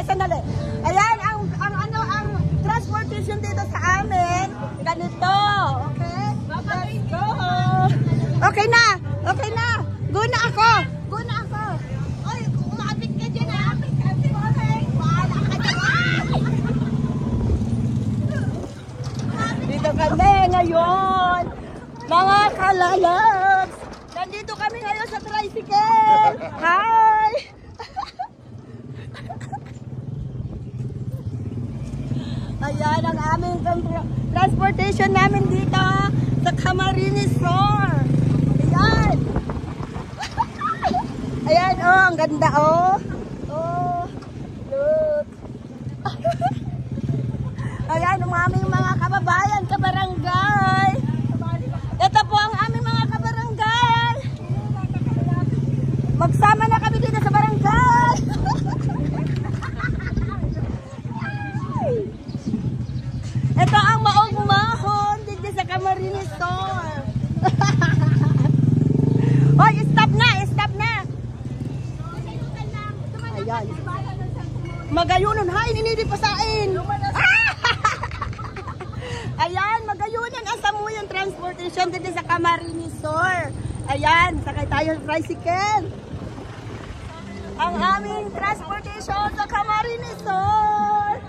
sandali. Ayan, ang transportation dito sa amin, ganito. Okay? Let's go. Okay na. Okay na. Go na ako. Go na ako. Oy, umabit ka dyan ha. Wala ka dyan. Dito kami ngayon. Mga kalalags. Nandito kami ngayon sa tricycle. Hi. Ayan ang aming transportation namin dito sa Camarines Store. Ayan. Ayan, oh, ang ganda, oh. Oh, look. Ayan, ang aming mga kababayan, kabarangay. Ito po ang aming mga kabarangay. Magsama na kami dito sa barangay. Ito ang maog-mahon dito sa Camarines Store. Hoy, stop na, stop na. Ayan. Magayunon, hay, ninidi pa sain. Ayan, magayunon ang samuyang transportation dito sa Camarines Store. Ayan, sakay tayo sa tricycle. Ang aming transportation sa Camarines Store.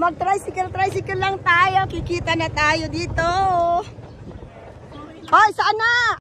Mag-tricycle lang tayo. Kikita na tayo dito. Hoy, saan na?